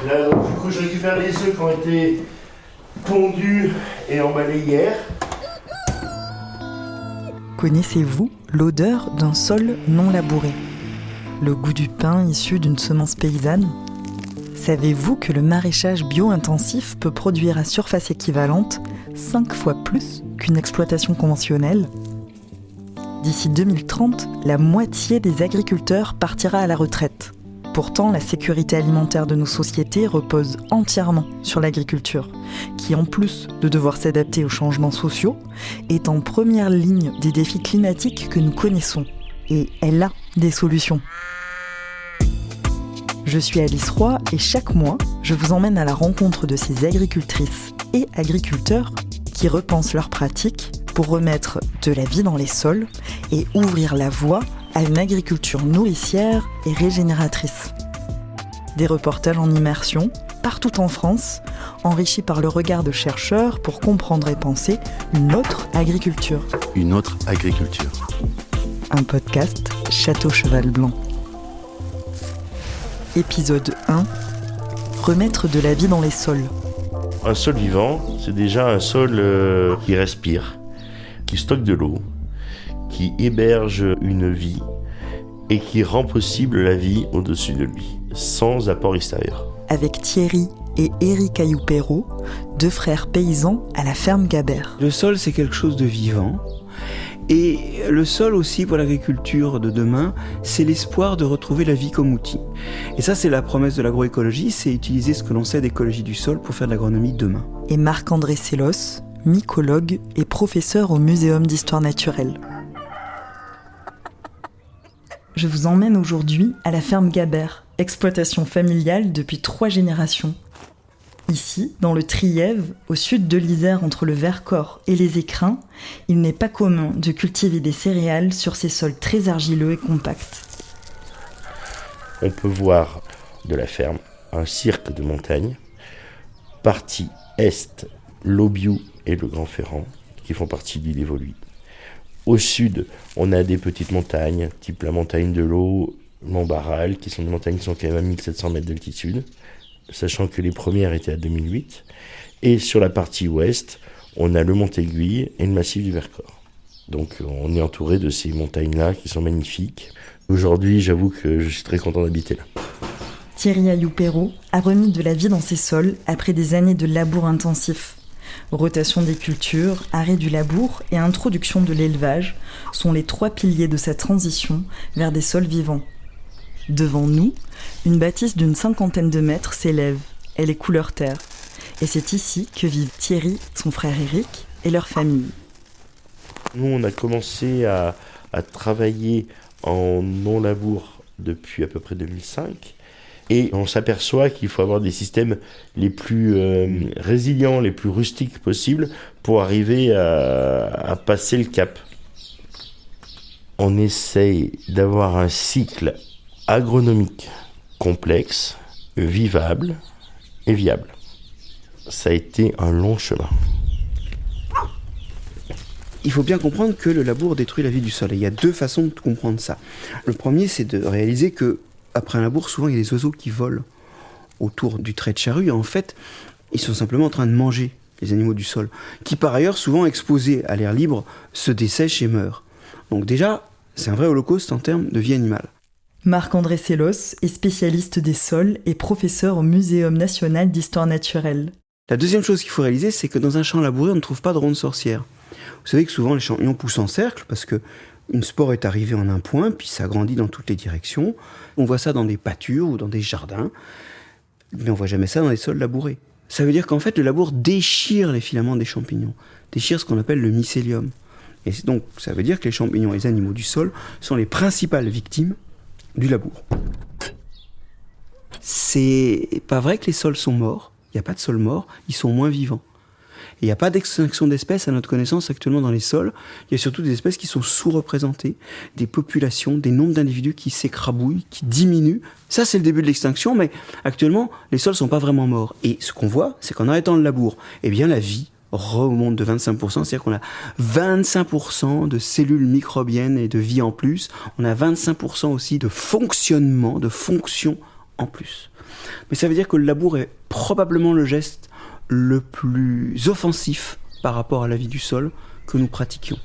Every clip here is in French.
Là, donc, du coup, je récupère les œufs qui ont été pondus et emballés hier. Connaissez-vous l'odeur d'un sol non labouré ? Le goût du pain issu d'une semence paysanne ? Savez-vous que le maraîchage bio-intensif peut produire à surface équivalente 5 fois plus qu'une exploitation conventionnelle ? D'ici 2030, la moitié des agriculteurs partira à la retraite. Pourtant, la sécurité alimentaire de nos sociétés repose entièrement sur l'agriculture, qui en plus de devoir s'adapter aux changements sociaux, est en première ligne des défis climatiques que nous connaissons. Et elle a des solutions. Je suis Alice Roy et chaque mois, je vous emmène à la rencontre de ces agricultrices et agriculteurs qui repensent leurs pratiques pour remettre de la vie dans les sols et ouvrir la voie à une agriculture nourricière et régénératrice. Des reportages en immersion, partout en France, enrichis par le regard de chercheurs pour comprendre et penser une autre agriculture. Une autre agriculture. Un podcast Château Cheval Blanc. Épisode 1. Remettre de la vie dans les sols. Un sol vivant, c'est déjà un sol qui respire, qui stocke de l'eau, qui héberge une vie et qui rend possible la vie au-dessus de lui, sans apport extérieur. Avec Thierry et Éric Ayoupéro, deux frères paysans à la ferme Gabert. Le sol, c'est quelque chose de vivant. Et le sol aussi, pour l'agriculture de demain, c'est l'espoir de retrouver la vie comme outil. Et ça, c'est la promesse de l'agroécologie, c'est utiliser ce que l'on sait d'écologie du sol pour faire de l'agronomie demain. Et Marc-André Sellos, mycologue et professeur au Muséum d'histoire naturelle. Je vous emmène aujourd'hui à la ferme Gabert, exploitation familiale depuis 3 générations. Ici, dans le Trièves, au sud de l'Isère entre le Vercors et les Écrins, il n'est pas commun de cultiver des céréales sur ces sols très argileux et compacts. On peut voir de la ferme un cirque de montagne, partie est, l'Aubiou et le Grand Ferrand, qui font partie de l'île Évoluie. Au sud, on a des petites montagnes, type la montagne de l'Eau, Montbarral, qui sont des montagnes qui sont quand même à 1700 mètres d'altitude, sachant que les premières étaient à 2008. Et sur la partie ouest, on a le Mont-Aiguille et le massif du Vercors. Donc on est entouré de ces montagnes-là qui sont magnifiques. Aujourd'hui, j'avoue que je suis très content d'habiter là. Thierry Ayoupéro a remis de la vie dans ses sols après des années de labour intensif. Rotation des cultures, arrêt du labour et introduction de l'élevage sont les 3 piliers de sa transition vers des sols vivants. Devant nous, une bâtisse d'une 50aine de mètres s'élève. Elle est couleur terre. Et c'est ici que vivent Thierry, son frère Éric et leur famille. Nous, on a commencé à travailler en non-labour depuis à peu près 2005. Et on s'aperçoit qu'il faut avoir des systèmes les plus résilients, les plus rustiques possibles pour arriver à passer le cap. On essaye d'avoir un cycle agronomique complexe, vivable et viable. Ça a été un long chemin. Il faut bien comprendre que le labour détruit la vie du sol. Et il y a 2 façons de comprendre ça. Le premier, c'est de réaliser que après un labour, souvent il y a des oiseaux qui volent autour du trait de charrue. Et en fait, ils sont simplement en train de manger les animaux du sol, qui par ailleurs, souvent exposés à l'air libre, se dessèchent et meurent. Donc déjà, c'est un vrai holocauste en termes de vie animale. Marc-André Sellos est spécialiste des sols et professeur au Muséum national d'histoire naturelle. La deuxième chose qu'il faut réaliser, c'est que dans un champ labouré, on ne trouve pas de ronde sorcière. Vous savez que souvent les champignons poussent en cercle parce que une spore est arrivée en un point, puis ça grandit dans toutes les directions. On voit ça dans des pâtures ou dans des jardins, mais on voit jamais ça dans les sols labourés. Ça veut dire qu'en fait, le labour déchire les filaments des champignons, déchire ce qu'on appelle le mycélium. Et donc, ça veut dire que les champignons et les animaux du sol sont les principales victimes du labour. C'est pas vrai que les sols sont morts, il n'y a pas de sols morts, ils sont moins vivants. Il n'y a pas d'extinction d'espèces à notre connaissance actuellement dans les sols. Il y a surtout des espèces qui sont sous-représentées, des populations, des nombres d'individus qui s'écrabouillent, qui diminuent. Ça, c'est le début de l'extinction, mais actuellement, les sols ne sont pas vraiment morts. Et ce qu'on voit, c'est qu'en arrêtant le labour, eh bien, la vie remonte de 25%, c'est-à-dire qu'on a 25% de cellules microbiennes et de vie en plus. On a 25% aussi de fonctionnement, de fonction en plus. Mais ça veut dire que le labour est probablement le geste le plus offensif par rapport à la vie du sol que nous pratiquions.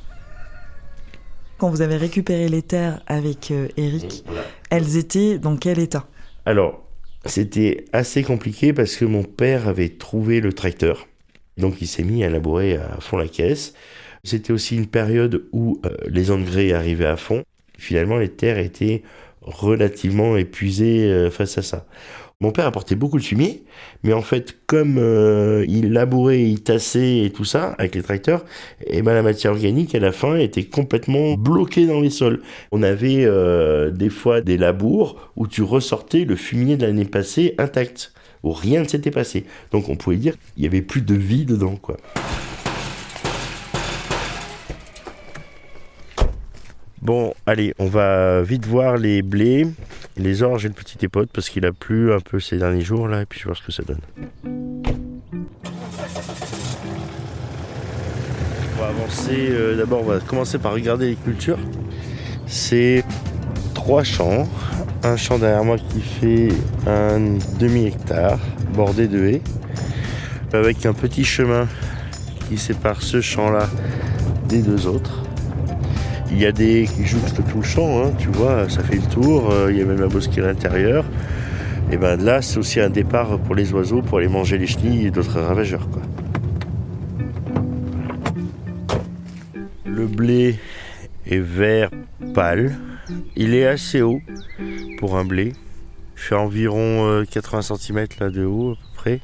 Quand vous avez récupéré les terres avec Eric, elles étaient dans quel état ? Alors, c'était assez compliqué parce que mon père avait trouvé le tracteur. Donc il s'est mis à labourer à fond la caisse. C'était aussi une période où les engrais arrivaient à fond. Finalement, les terres étaient relativement épuisées face à ça. Mon père apportait beaucoup de fumier, mais en fait, comme il labourait, il tassait et tout ça, avec les tracteurs, et ben la matière organique, à la fin, était complètement bloquée dans les sols. On avait des fois des labours où tu ressortais le fumier de l'année passée intact, où rien ne s'était passé. Donc on pouvait dire qu'il n'y avait plus de vie dedans, quoi. Bon, allez, on va vite voir les blés, les orges et le petit épeautre parce qu'il a plu un peu ces derniers jours là, et puis je vais voir ce que ça donne. On va avancer, d'abord on va commencer par regarder les cultures. C'est 3 champs, un champ derrière moi qui fait un demi-hectare, bordé de haies, avec un petit chemin qui sépare ce champ-là des 2 autres. Il y a des qui jouxtent tout le champ, hein, tu vois, ça fait le tour, il y a même la bosquet à l'intérieur. Et ben là, c'est aussi un départ pour les oiseaux, pour aller manger les chenilles et d'autres ravageurs, quoi. Le blé est vert pâle, il est assez haut pour un blé. Il fait environ 80 cm là, de haut à peu près,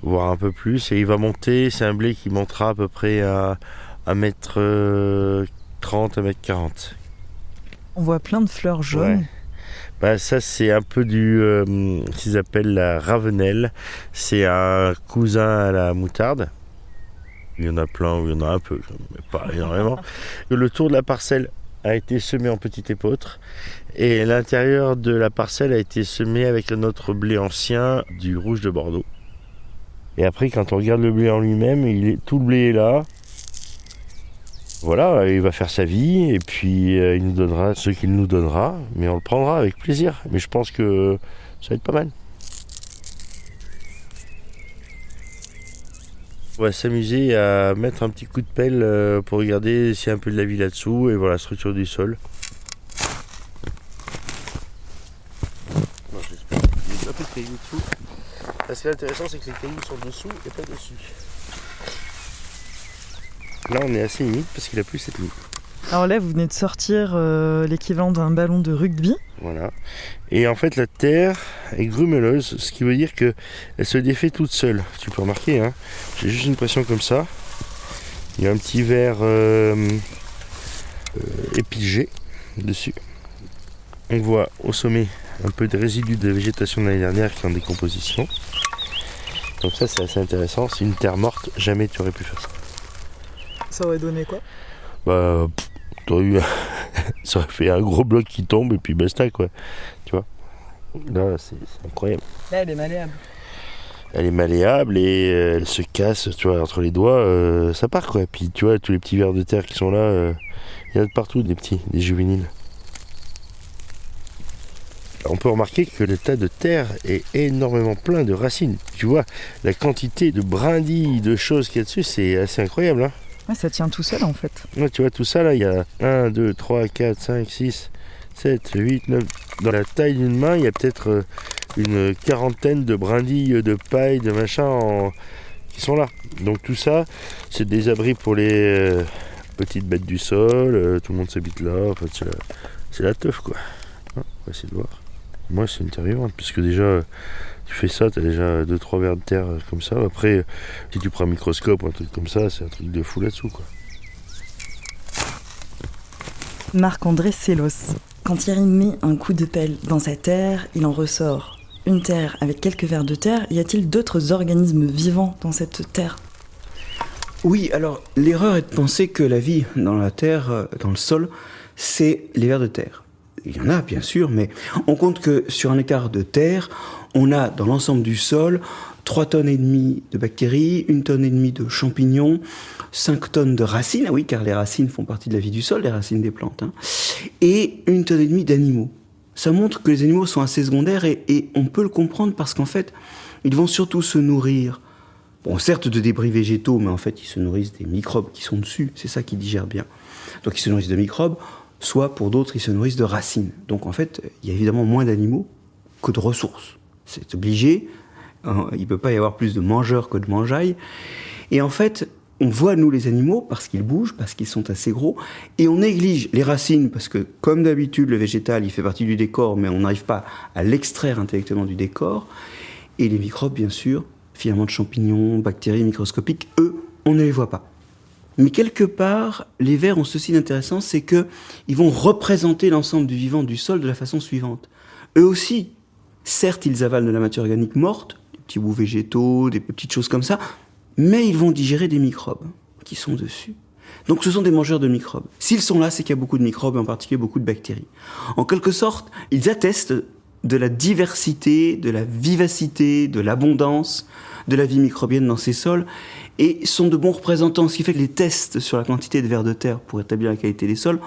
voire un peu plus. Et il va monter, c'est un blé qui montera à peu près à 1m30, 1m40. On voit plein de fleurs jaunes. Ouais. Bah, ça, c'est un peu du ce qu'ils appellent la ravenelle. C'est un cousin à la moutarde. Il y en a plein, ou il y en a un peu, mais pas énormément. Le tour de la parcelle a été semé en petit épeautre. Et l'intérieur de la parcelle a été semé avec notre blé ancien du rouge de Bordeaux. Et après, quand on regarde le blé en lui-même, tout le blé est là. Voilà, il va faire sa vie et puis il nous donnera ce qu'il nous donnera, mais on le prendra avec plaisir. Mais je pense que ça va être pas mal. On va s'amuser à mettre un petit coup de pelle pour regarder s'il y a un peu de la vie là-dessous et voir la structure du sol. Non, j'espère qu'il y a un peu de cailloux dessous. Là, ce qui est intéressant, c'est que les cailloux sont dessous et pas dessus. Là, on est assez humide parce qu'il a plu cette nuit. Alors là, vous venez de sortir l'équivalent d'un ballon de rugby. Voilà. Et en fait, la terre est grumeleuse, ce qui veut dire qu'elle se défait toute seule. Tu peux remarquer, hein. J'ai juste une pression comme ça. Il y a un petit verre épigé dessus. On voit au sommet un peu de résidus de végétation de l'année dernière qui est en décomposition. Donc ça, c'est assez intéressant. C'est une terre morte, jamais tu aurais pu faire ça. Ça aurait donné quoi ? Bah, ça aurait fait un gros bloc qui tombe et puis basta, quoi. Tu vois. Là, c'est incroyable. Là, elle est malléable. Elle est malléable et elle se casse, tu vois, entre les doigts, ça part, quoi. Puis tu vois, tous les petits vers de terre qui sont là, il y en a de partout, des juvéniles. On peut remarquer que le tas de terre est énormément plein de racines. Tu vois, la quantité de brindilles, de choses qu'il y a dessus, c'est assez incroyable, hein. Ouais, ça tient tout seul en fait. Ouais, tu vois, tout ça là, il y a 1, 2, 3, 4, 5, 6, 7, 8, 9. Dans la taille d'une main, il y a peut-être une quarantaine de brindilles, de paille, de machin qui sont là. Donc tout ça, c'est des abris pour les petites bêtes du sol. Tout le monde s'habite là. En fait, c'est la teuf, quoi. On va essayer de voir. Moi, c'est une terre vivante, puisque déjà, tu fais ça, tu as déjà 2-3 vers de terre comme ça. Après, si tu prends un microscope ou un truc comme ça, c'est un truc de fou là-dessous, quoi. Marc-André Sellos. Quand Thierry met un coup de pelle dans sa terre, il en ressort une terre avec quelques vers de terre. Y a-t-il d'autres organismes vivants dans cette terre ? Oui, alors l'erreur est de penser que la vie dans la terre, dans le sol, c'est les vers de terre. Il y en a bien sûr, mais on compte que sur un hectare de terre, on a dans l'ensemble du sol 3,5 tonnes de bactéries, 1,5 tonne de champignons, 5 tonnes de racines, ah oui, car les racines font partie de la vie du sol, les racines des plantes, hein, et 1,5 tonne d'animaux. Ça montre que les animaux sont assez secondaires et on peut le comprendre parce qu'en fait, ils vont surtout se nourrir, bon, certes de débris végétaux, mais en fait, ils se nourrissent des microbes qui sont dessus. C'est ça qu'ils digèrent bien. Donc, ils se nourrissent de microbes, soit pour d'autres, ils se nourrissent de racines. Donc, en fait, il y a évidemment moins d'animaux que de ressources. C'est obligé. Il ne peut pas y avoir plus de mangeurs que de mangeailles. Et en fait, on voit, nous, les animaux, parce qu'ils bougent, parce qu'ils sont assez gros, et on néglige les racines, parce que, comme d'habitude, le végétal, il fait partie du décor, mais on n'arrive pas à l'extraire intellectuellement du décor. Et les microbes, bien sûr, filaments de champignons, bactéries microscopiques, eux, on ne les voit pas. Mais quelque part, les vers ont ceci d'intéressant, c'est qu'ils vont représenter l'ensemble du vivant du sol de la façon suivante. Eux aussi, certes, ils avalent de la matière organique morte, des petits bouts végétaux, des petites choses comme ça, mais ils vont digérer des microbes qui sont dessus. Donc ce sont des mangeurs de microbes. S'ils sont là, c'est qu'il y a beaucoup de microbes, et en particulier beaucoup de bactéries. En quelque sorte, ils attestent de la diversité, de la vivacité, de l'abondance de la vie microbienne dans ces sols, et sont de bons représentants, ce qui fait que les tests sur la quantité de vers de terre pour établir la qualité des sols,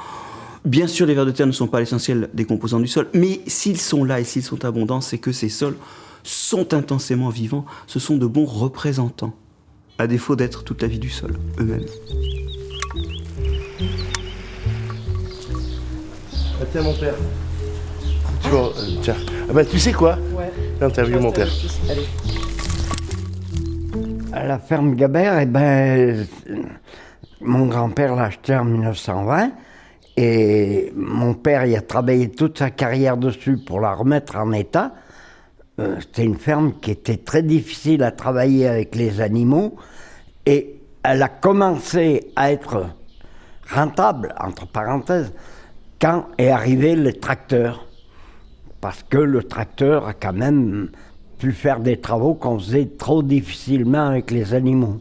bien sûr les vers de terre ne sont pas l'essentiel des composants du sol, mais s'ils sont là et s'ils sont abondants, c'est que ces sols sont intensément vivants, ce sont de bons représentants, à défaut d'être toute la vie du sol, eux-mêmes. Ah, tiens, mon père. Tiens. Ah bah, tu sais quoi ? Ouais. Interview mon père. Allez. À la ferme Gabert, mon grand-père l'a acheté en 1920 et mon père y a travaillé toute sa carrière dessus pour la remettre en état. C'était une ferme qui était très difficile à travailler avec les animaux et elle a commencé à être rentable, entre parenthèses, quand est arrivé le tracteur. Parce que le tracteur a quand même pu faire des travaux qu'on faisait trop difficilement avec les animaux.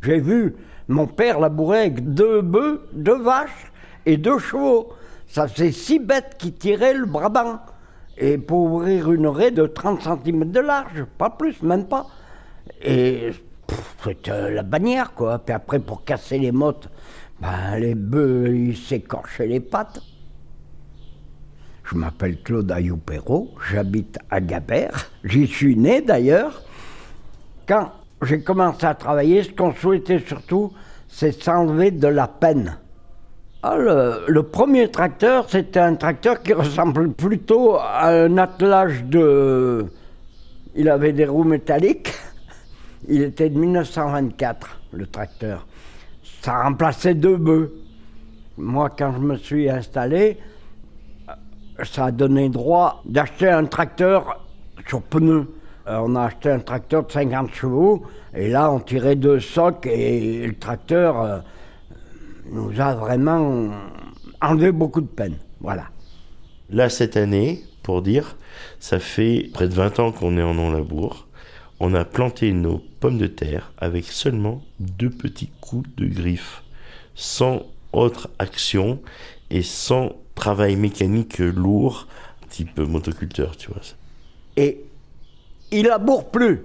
J'ai vu mon père labourer avec 2 bœufs, 2 vaches et 2 chevaux. Ça faisait 6 bêtes qui tiraient le Brabant. Et pour ouvrir une raie de 30 cm de large, pas plus, même pas. Et c'était la bannière, quoi. Puis après, pour casser les mottes, les bœufs, ils s'écorchaient les pattes. Je m'appelle Claude Ayou-Perrault, j'habite à Gabert. J'y suis né d'ailleurs. Quand j'ai commencé à travailler, ce qu'on souhaitait surtout, c'est s'enlever de la peine. Le premier tracteur, c'était un tracteur qui ressemblait plutôt à un attelage de... Il avait des roues métalliques. Il était de 1924, le tracteur. Ça remplaçait 2 bœufs. Moi, quand je me suis installé, ça a donné droit d'acheter un tracteur sur pneus. On a acheté un tracteur de 50 chevaux, et là on tirait 2 socs, et le tracteur nous a vraiment enlevé beaucoup de peine. Voilà. Là, cette année, pour dire, ça fait près de 20 ans qu'on est en non-labour. On a planté nos pommes de terre avec seulement 2 petits coups de griffe, sans autre action et sans travail mécanique lourd, type motoculteur, tu vois. Et il laboure plus.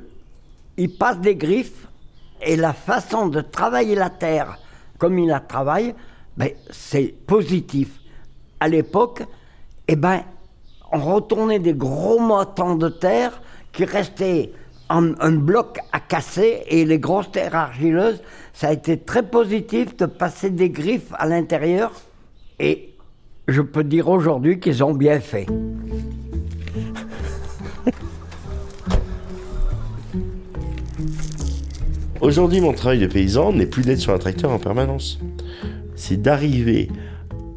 Il passe des griffes, et la façon de travailler la terre, comme il la travaille, c'est positif. À l'époque, on retournait des gros montants de terre qui restaient en un bloc à casser, et les grosses terres argileuses, ça a été très positif de passer des griffes à l'intérieur, et je peux dire aujourd'hui qu'ils ont bien fait. Aujourd'hui, mon travail de paysan n'est plus d'être sur un tracteur en permanence. C'est d'arriver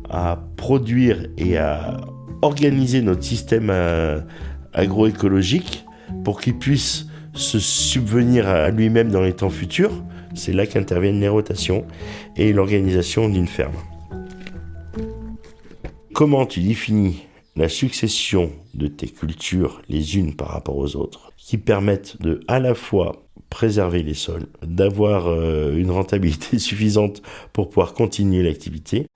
à produire et à organiser notre système agroécologique pour qu'il puisse se subvenir à lui-même dans les temps futurs. C'est là qu'interviennent les rotations et l'organisation d'une ferme. Comment tu définis la succession de tes cultures les unes par rapport aux autres, qui permettent de à la fois préserver les sols, d'avoir une rentabilité suffisante pour pouvoir continuer l'activité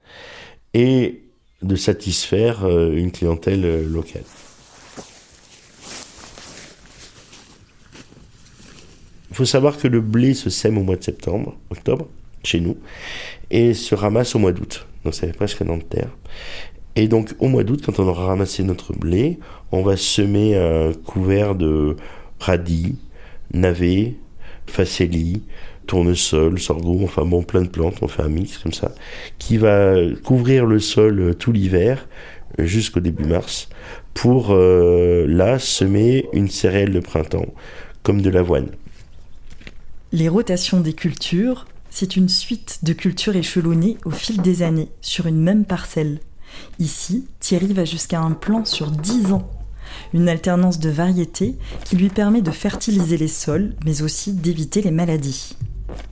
et de satisfaire une clientèle locale. Il faut savoir que le blé se sème au mois de octobre, chez nous, et se ramasse au mois d'août. Donc ça fait presque un an de terre. Et donc au mois d'août, quand on aura ramassé notre blé, on va semer un couvert de radis, navets, facélie, tournesol, sorgho, enfin bon, plein de plantes, on fait un mix comme ça, qui va couvrir le sol tout l'hiver jusqu'au début mars pour là semer une céréale de printemps comme de l'avoine. Les rotations des cultures, c'est une suite de cultures échelonnées au fil des années sur une même parcelle. Ici, Thierry va jusqu'à un plan sur 10 ans. Une alternance de variétés qui lui permet de fertiliser les sols, mais aussi d'éviter les maladies.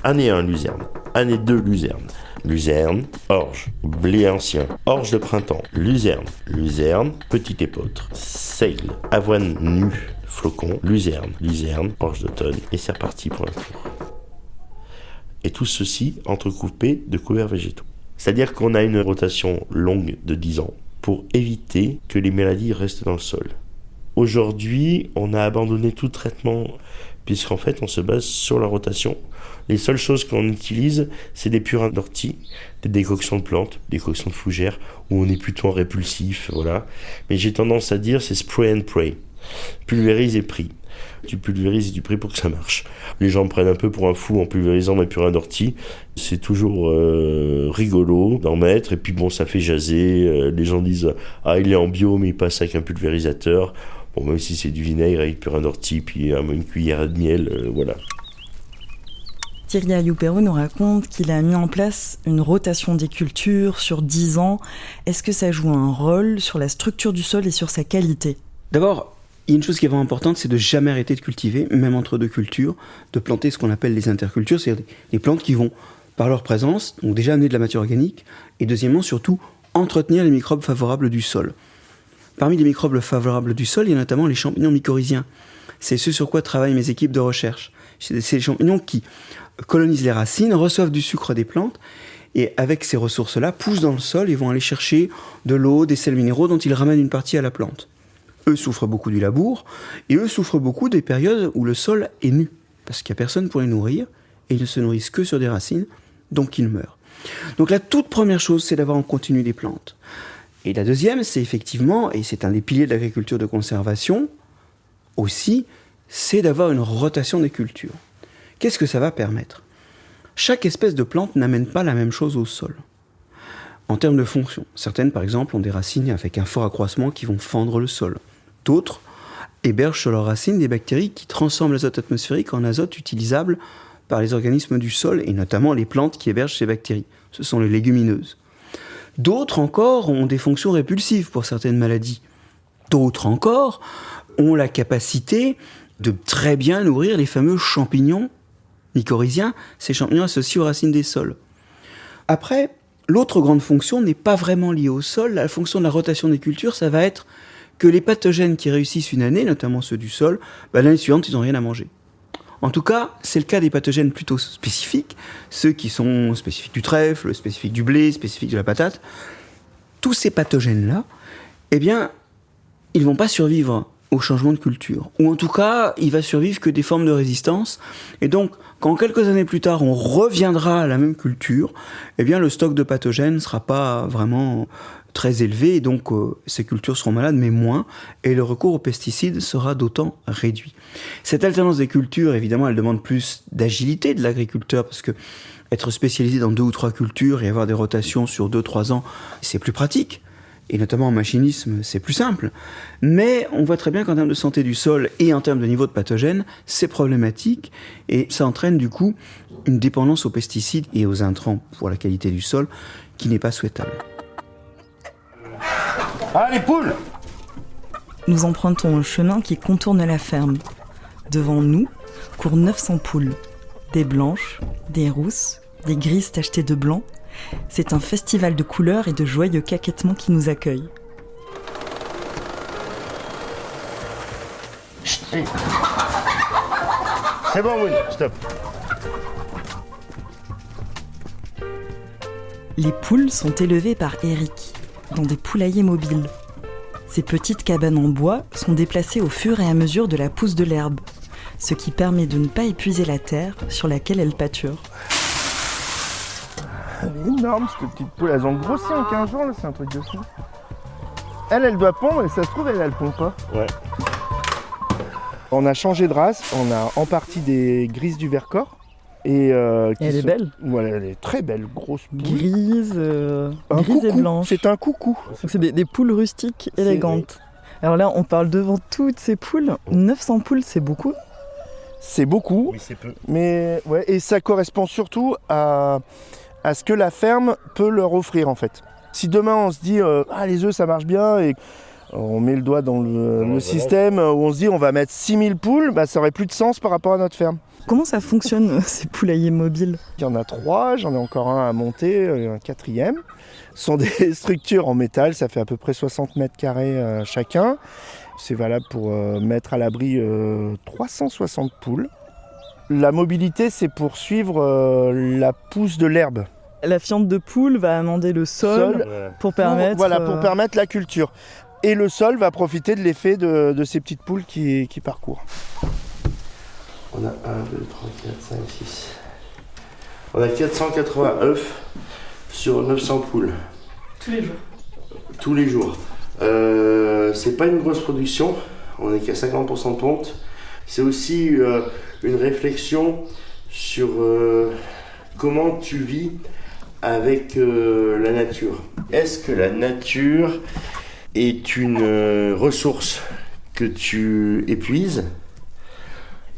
Année 1, luzerne. Année 2, luzerne. Luzerne, orge, blé ancien, orge de printemps, luzerne, luzerne, petit épeautre, seigle, avoine nue, flocon, luzerne, luzerne, orge d'automne, et c'est reparti pour un tour. Et tout ceci entrecoupé de couverts végétaux. C'est-à-dire qu'on a une rotation longue de 10 ans pour éviter que les maladies restent dans le sol. Aujourd'hui, on a abandonné tout traitement puisqu'en fait, on se base sur la rotation. Les seules choses qu'on utilise, c'est des purins d'ortie, des décoctions de plantes, des décoctions de fougères, où on est plutôt en répulsif, voilà. Mais j'ai tendance à dire, c'est spray and pray. Pulvérise et prie. Tu pulvérises et tu pries pour que ça marche. Les gens me prennent un peu pour un fou en pulvérisant mes purins d'ortie. C'est toujours rigolo d'en mettre, et puis bon, ça fait jaser. Les gens disent, ah, il est en bio, mais il passe avec un pulvérisateur. Bon, même si c'est du vinaigre avec purin d'ortie, puis une cuillère de miel, voilà. Thierry Alioupero nous raconte qu'il a mis en place une rotation des cultures sur 10 ans. Est-ce que ça joue un rôle sur la structure du sol et sur sa qualité ? D'abord, il y a une chose qui est vraiment importante, c'est de jamais arrêter de cultiver, même entre deux cultures, de planter ce qu'on appelle les intercultures, c'est-à-dire des plantes qui vont, par leur présence, donc déjà amener de la matière organique, et deuxièmement, surtout, entretenir les microbes favorables du sol. Parmi les microbes favorables du sol, il y a notamment les champignons mycorhiziens. C'est ce sur quoi travaillent mes équipes de recherche. C'est ces champignons qui colonisent les racines, reçoivent du sucre des plantes, et avec ces ressources-là, poussent dans le sol et vont aller chercher de l'eau, des sels minéraux dont ils ramènent une partie à la plante. Eux souffrent beaucoup du labour, et eux souffrent beaucoup des périodes où le sol est nu, parce qu'il n'y a personne pour les nourrir, et ils ne se nourrissent que sur des racines, donc ils meurent. Donc la toute première chose, c'est d'avoir en continu des plantes. Et la deuxième, c'est effectivement, et c'est un des piliers de l'agriculture de conservation, aussi, c'est d'avoir une rotation des cultures. Qu'est-ce que ça va permettre ? Chaque espèce de plante n'amène pas la même chose au sol. En termes de fonction, certaines, par exemple, ont des racines avec un fort accroissement qui vont fendre le sol. D'autres hébergent sur leurs racines des bactéries qui transforment l'azote atmosphérique en azote utilisable par les organismes du sol, et notamment les plantes qui hébergent ces bactéries. Ce sont les légumineuses. D'autres encore ont des fonctions répulsives pour certaines maladies. D'autres encore ont la capacité de très bien nourrir les fameux champignons mycorhiziens, ces champignons associés aux racines des sols. Après, l'autre grande fonction n'est pas vraiment liée au sol. La fonction de la rotation des cultures, ça va être que les pathogènes qui réussissent une année, notamment ceux du sol, l'année suivante, ils n'ont rien à manger. En tout cas, c'est le cas des pathogènes plutôt spécifiques, ceux qui sont spécifiques du trèfle, spécifiques du blé, spécifiques de la patate. Tous ces pathogènes-là, eh bien, ils ne vont pas survivre au changement de culture. Ou en tout cas, il va survivre que des formes de résistance. Et donc, quand quelques années plus tard, on reviendra à la même culture, eh bien, le stock de pathogènes ne sera pas vraiment très élevé. Et donc, ces cultures seront malades, mais moins. Et le recours aux pesticides sera d'autant réduit. Cette alternance des cultures, évidemment, elle demande plus d'agilité de l'agriculteur, parce que être spécialisé dans 2 ou 3 cultures et avoir des rotations sur 2-3 ans, c'est plus pratique. Et notamment en machinisme, c'est plus simple. Mais on voit très bien qu'en termes de santé du sol et en termes de niveau de pathogènes, c'est problématique. Et ça entraîne du coup une dépendance aux pesticides et aux intrants pour la qualité du sol qui n'est pas souhaitable. Ah, les poules ! Nous empruntons un chemin qui contourne la ferme. Devant nous courent 900 poules. Des blanches, des rousses, des grises tachetées de blanc. C'est un festival de couleurs et de joyeux caquettements qui nous accueille. Chut, hey. C'est bon, oui, stop. Les poules sont élevées par Eric, dans des poulaillers mobiles. Ces petites cabanes en bois sont déplacées au fur et à mesure de la pousse de l'herbe, ce qui permet de ne pas épuiser la terre sur laquelle elles pâturent. Elle est énorme cette petite poule, elles ont grossi en 15 jours là, c'est un truc de fou. Elle doit pondre et ça se trouve, elle pond pas. Ouais. On a changé de race, on a en partie des grises du Vercors. Et elle est belle. Voilà, elle est très belle, grosse poule. Grise et coucou. blanche. C'est un coucou. Donc c'est des poules rustiques élégantes. Alors là, on parle devant toutes ces poules. 900 poules, c'est beaucoup. C'est beaucoup. Oui, c'est peu. Mais ouais, et ça correspond surtout à ce que la ferme peut leur offrir en fait. Si demain on se dit les œufs ça marche bien et on met le doigt dans le système où on se dit on va mettre 6000 poules, ça aurait plus de sens par rapport à notre ferme. Comment ça fonctionne ces poulaillers mobiles? Il y en a 3, j'en ai encore un à monter, un 4e. Ce sont des structures en métal, ça fait à peu près 60 mètres carrés chacun. C'est valable pour mettre à l'abri 360 poules. La mobilité, c'est pour suivre la pousse de l'herbe. La fiente de poule va amender le sol pour permettre... pour permettre la culture. Et le sol va profiter de l'effet de ces petites poules qui parcourent. On a 1, 2, 3, 4, 5, 6. On a 480 œufs sur 900 poules. Tous les jours. Tous les jours. C'est pas une grosse production. On est qu'à 50% de ponte. C'est aussi une réflexion sur comment tu vis avec la nature. Est-ce que la nature est une ressource que tu épuises ?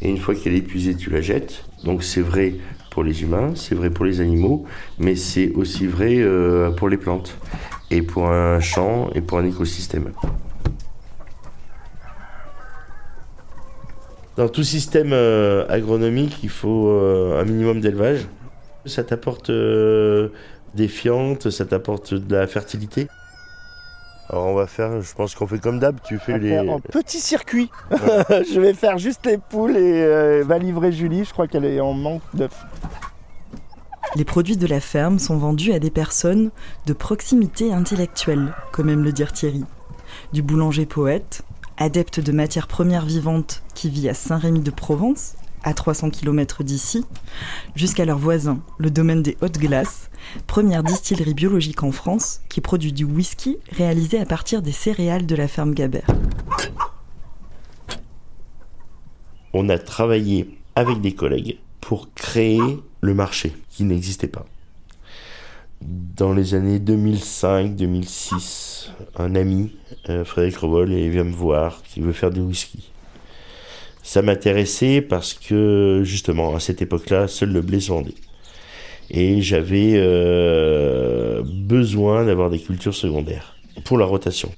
Et une fois qu'elle est épuisée, tu la jettes. Donc c'est vrai pour les humains, c'est vrai pour les animaux, mais c'est aussi vrai pour les plantes, et pour un champ, et pour un écosystème. Dans tout système agronomique, il faut un minimum d'élevage. Ça t'apporte des fientes, ça t'apporte de la fertilité. Alors on va faire, je pense qu'on fait comme d'hab, tu fais en petit circuit. Je vais faire juste les poules et va livrer Julie, je crois qu'elle est en manque d'œufs. Les produits de la ferme sont vendus à des personnes de proximité intellectuelle, comme aime le dire Thierry. Du boulanger poète, adepte de matières premières vivantes qui vit à Saint-Rémy-de-Provence, à 300 km d'ici, jusqu'à leur voisin, le domaine des Hautes Glaces, première distillerie biologique en France qui produit du whisky réalisé à partir des céréales de la ferme Gabert. On a travaillé avec des collègues pour créer le marché qui n'existait pas. Dans les années 2005-2006, un ami, Frédéric Revol, vient me voir qui veut faire du whisky. Ça m'intéressait parce que, justement, à cette époque-là, seul le blé se vendait. Et j'avais besoin d'avoir des cultures secondaires pour la rotation.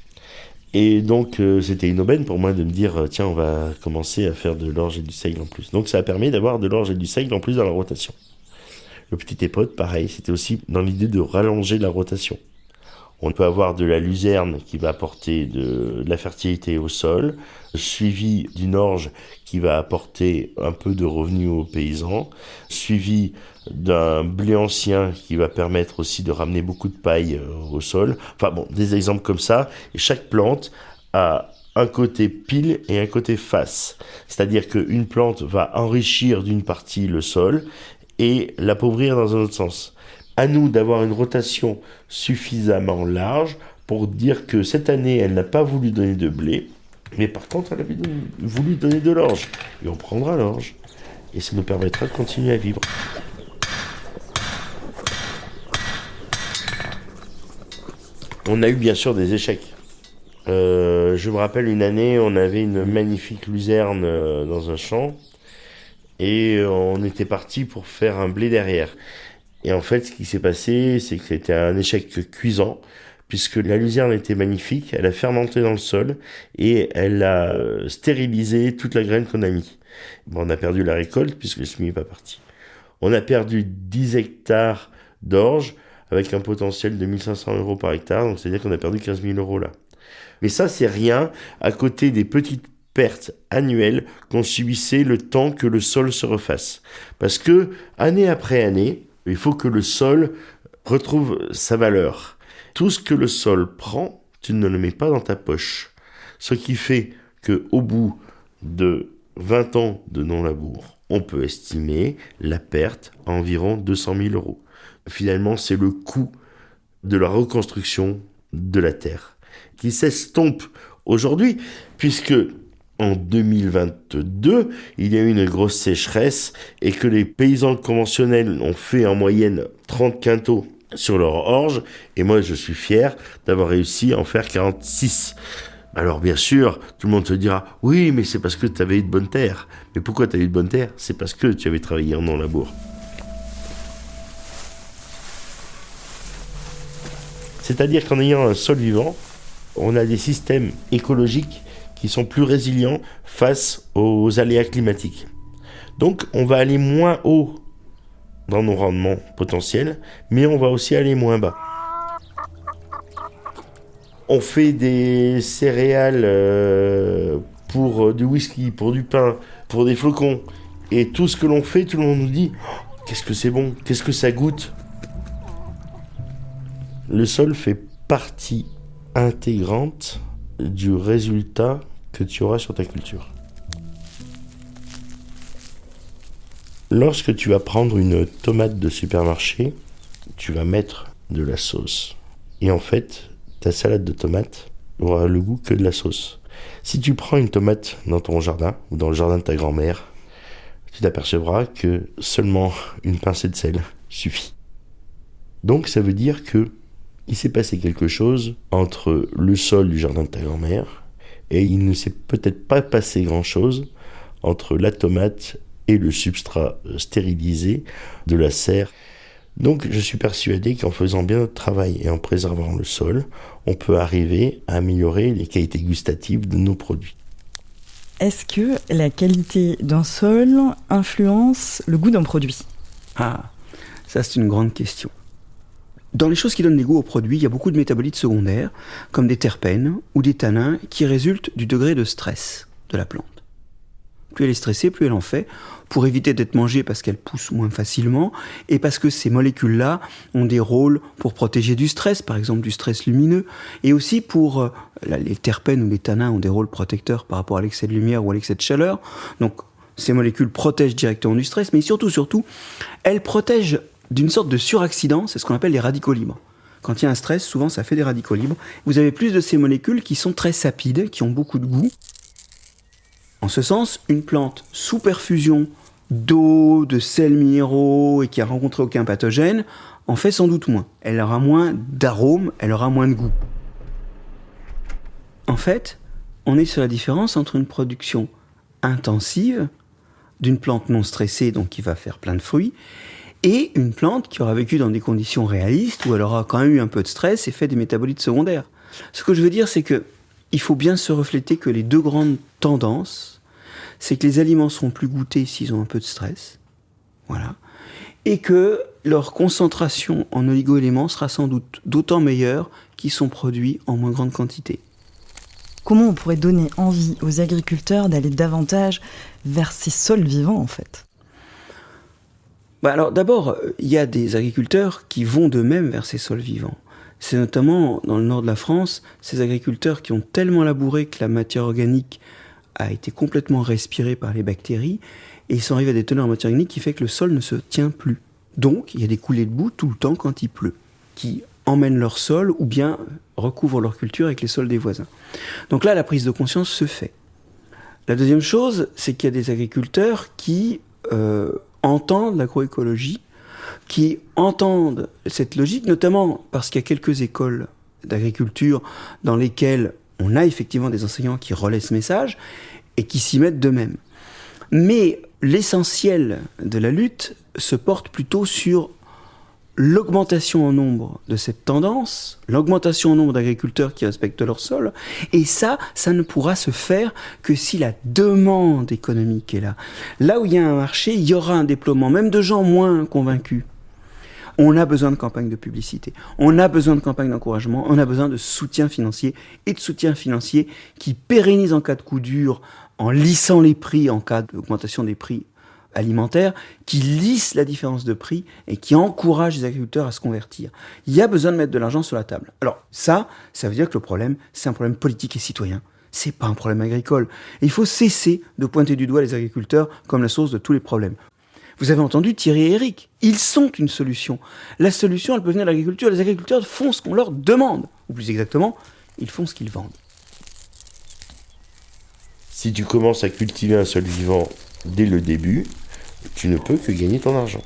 Et donc, c'était une aubaine pour moi de me dire, tiens, on va commencer à faire de l'orge et du seigle en plus. Donc, ça a permis d'avoir de l'orge et du seigle en plus dans la rotation. Le petit épeautre, pareil, c'était aussi dans l'idée de rallonger la rotation. On peut avoir de la luzerne qui va apporter de la fertilité au sol, suivi d'une orge qui va apporter un peu de revenus aux paysans, suivi d'un blé ancien qui va permettre aussi de ramener beaucoup de paille au sol. Enfin bon, des exemples comme ça. Et chaque plante a un côté pile et un côté face. C'est-à-dire qu'une plante va enrichir d'une partie le sol et l'appauvrir dans un autre sens. À nous d'avoir une rotation suffisamment large pour dire que cette année, elle n'a pas voulu donner de blé, mais par contre, elle avait voulu donner de l'orge. Et on prendra l'orge. Et ça nous permettra de continuer à vivre. On a eu bien sûr des échecs. Je me rappelle une année, on avait une magnifique luzerne dans un champ. Et on était parti pour faire un blé derrière. Et en fait, ce qui s'est passé, c'est que c'était un échec cuisant, puisque la luzerne était magnifique, elle a fermenté dans le sol, et elle a stérilisé toute la graine qu'on a mis. Bon, on a perdu la récolte, puisque le semis n'est pas parti. On a perdu 10 hectares d'orge, avec un potentiel de 1500 € par hectare, donc c'est-à-dire qu'on a perdu 15 000 € là. Mais ça, c'est rien, à côté des petites pertes annuelles qu'on subissait le temps que le sol se refasse. Parce que, année après année, il faut que le sol retrouve sa valeur. Tout ce que le sol prend, tu ne le mets pas dans ta poche. Ce qui fait qu'au bout de 20 ans de non-labour, on peut estimer la perte à environ 200 000 €. Finalement, c'est le coût de la reconstruction de la terre. qui s'estompe aujourd'hui, puisque en 2022, il y a eu une grosse sécheresse et que les paysans conventionnels ont fait en moyenne 30 quintaux sur leur orge, et moi je suis fier d'avoir réussi à en faire 46. Alors bien sûr, tout le monde se dira « Oui, mais c'est parce que tu avais eu de bonnes terres. » Mais pourquoi tu as eu de bonnes terres ? C'est parce que tu avais travaillé en non-labour. C'est-à-dire qu'en ayant un sol vivant, on a des systèmes écologiques qui sont plus résilients face aux aléas climatiques. Donc on va aller moins haut dans nos rendements potentiels, mais on va aussi aller moins bas. On fait des céréales pour du whisky, pour du pain, pour des flocons. Et tout ce que l'on fait, tout le monde nous dit oh, « Qu'est-ce que c'est bon ? Qu'est-ce que ça goûte ?» Le sol fait partie intégrante du résultat que tu auras sur ta culture. Lorsque tu vas prendre une tomate de supermarché, tu vas mettre de la sauce. Et en fait, ta salade de tomates aura le goût que de la sauce. Si tu prends une tomate dans ton jardin ou dans le jardin de ta grand-mère, tu t'apercevras que seulement une pincée de sel suffit. Donc ça veut dire que il s'est passé quelque chose entre le sol du jardin de ta grand-mère et il ne s'est peut-être pas passé grand-chose entre la tomate et le substrat stérilisé de la serre. Donc je suis persuadé qu'en faisant bien notre travail et en préservant le sol, on peut arriver à améliorer les qualités gustatives de nos produits. Est-ce que la qualité d'un sol influence le goût d'un produit ? Ah, ça c'est une grande question. Dans les choses qui donnent des goûts aux produits, il y a beaucoup de métabolites secondaires, comme des terpènes ou des tanins, qui résultent du degré de stress de la plante. Plus elle est stressée, plus elle en fait, pour éviter d'être mangée parce qu'elle pousse moins facilement, et parce que ces molécules-là ont des rôles pour protéger du stress, par exemple du stress lumineux, et aussi pour... les terpènes ou les tanins ont des rôles protecteurs par rapport à l'excès de lumière ou à l'excès de chaleur, donc ces molécules protègent directement du stress, mais surtout, elles protègent d'une sorte de suraccident, c'est ce qu'on appelle les radicaux libres. Quand il y a un stress, souvent ça fait des radicaux libres. Vous avez plus de ces molécules qui sont très sapides, qui ont beaucoup de goût. En ce sens, une plante sous perfusion d'eau, de sels minéraux et qui a rencontré aucun pathogène, en fait sans doute moins. Elle aura moins d'arômes, elle aura moins de goût. En fait, on est sur la différence entre une production intensive d'une plante non stressée, donc qui va faire plein de fruits, et une plante qui aura vécu dans des conditions réalistes où elle aura quand même eu un peu de stress et fait des métabolites secondaires. Ce que je veux dire, c'est que il faut bien se refléter que les deux grandes tendances, c'est que les aliments seront plus goûtés s'ils ont un peu de stress, voilà, et que leur concentration en oligo-éléments sera sans doute d'autant meilleure qu'ils sont produits en moins grande quantité. Comment on pourrait donner envie aux agriculteurs d'aller davantage vers ces sols vivants, en fait ? Alors d'abord, il y a des agriculteurs qui vont d'eux-mêmes vers ces sols vivants. C'est notamment dans le nord de la France, ces agriculteurs qui ont tellement labouré que la matière organique a été complètement respirée par les bactéries, et ils sont arrivés à des teneurs en matière organique qui fait que le sol ne se tient plus. Donc il y a des coulées de boue tout le temps quand il pleut, qui emmènent leur sol ou bien recouvrent leur culture avec les sols des voisins. Donc là, la prise de conscience se fait. La deuxième chose, c'est qu'il y a des agriculteurs qui entendent l'agroécologie, qui entendent cette logique, notamment parce qu'il y a quelques écoles d'agriculture dans lesquelles on a effectivement des enseignants qui relaient ce message et qui s'y mettent d'eux-mêmes. Mais l'essentiel de la lutte se porte plutôt sur l'augmentation en nombre de cette tendance, l'augmentation en nombre d'agriculteurs qui respectent leur sol, et ça ne pourra se faire que si la demande économique est là. Là où il y a un marché, il y aura un déploiement, même de gens moins convaincus. On a besoin de campagnes de publicité, on a besoin de campagnes d'encouragement, on a besoin de soutien financier, et de soutien financier qui pérennise en cas de coup dur, en lissant les prix, en cas d'augmentation des prix alimentaire, qui lisse la différence de prix et qui encourage les agriculteurs à se convertir. Il y a besoin de mettre de l'argent sur la table. Alors ça veut dire que le problème, c'est un problème politique et citoyen. C'est pas un problème agricole. Et il faut cesser de pointer du doigt les agriculteurs comme la source de tous les problèmes. Vous avez entendu Thierry et Eric. Ils sont une solution. La solution, elle peut venir de l'agriculture. Les agriculteurs font ce qu'on leur demande. Ou plus exactement, ils font ce qu'ils vendent. Si tu commences à cultiver un sol vivant dès le début, tu ne peux que gagner ton argent.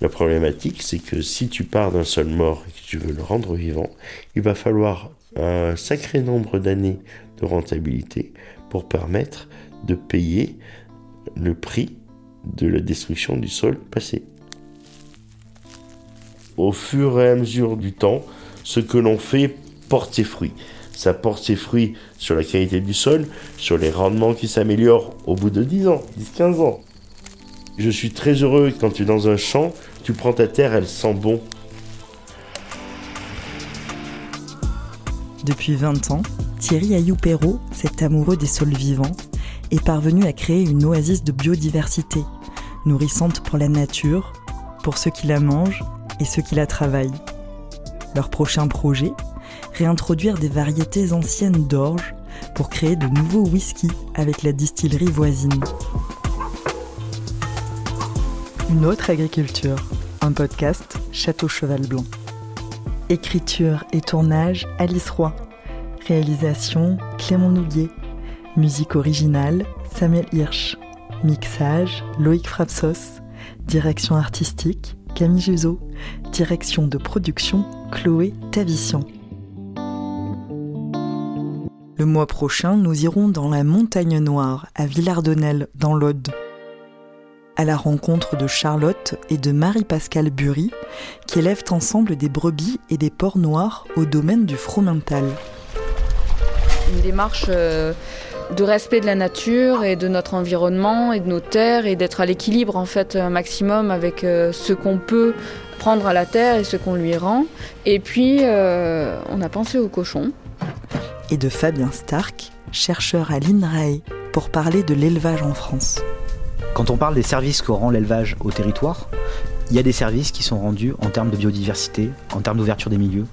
La problématique, c'est que si tu pars d'un sol mort et que tu veux le rendre vivant, il va falloir un sacré nombre d'années de rentabilité pour permettre de payer le prix de la destruction du sol passé. Au fur et à mesure du temps, ce que l'on fait porte ses fruits. Ça porte ses fruits sur la qualité du sol, sur les rendements qui s'améliorent au bout de 10 ans, 10-15 ans. Je suis très heureux quand tu es dans un champ, tu prends ta terre, elle sent bon. Depuis 20 ans, Thierry Ayoux-Perrault, cet amoureux des sols vivants, est parvenu à créer une oasis de biodiversité, nourrissante pour la nature, pour ceux qui la mangent et ceux qui la travaillent. Leur prochain projet, réintroduire des variétés anciennes d'orge pour créer de nouveaux whiskies avec la distillerie voisine. Une autre agriculture, un podcast Château Cheval Blanc. Écriture et tournage Alice Roy. Réalisation Clément Nouguier. Musique originale Samuel Hirsch. Mixage Loïc Frapsos. Direction artistique Camille Juzo. Direction de production Chloé Tavissian. Le mois prochain, nous irons dans la Montagne Noire, à Villardonnel, dans l'Aude, à la rencontre de Charlotte et de Marie-Pascale Bury, qui élèvent ensemble des brebis et des porcs noirs au domaine du Fromental. Une démarche de respect de la nature et de notre environnement et de nos terres et d'être à l'équilibre en fait un maximum avec ce qu'on peut prendre à la terre et ce qu'on lui rend. Et puis on a pensé aux cochons. Et de Fabien Stark, chercheur à l'INRAE, pour parler de l'élevage en France. Quand on parle des services que rend l'élevage au territoire, il y a des services qui sont rendus en termes de biodiversité, en termes d'ouverture des milieux,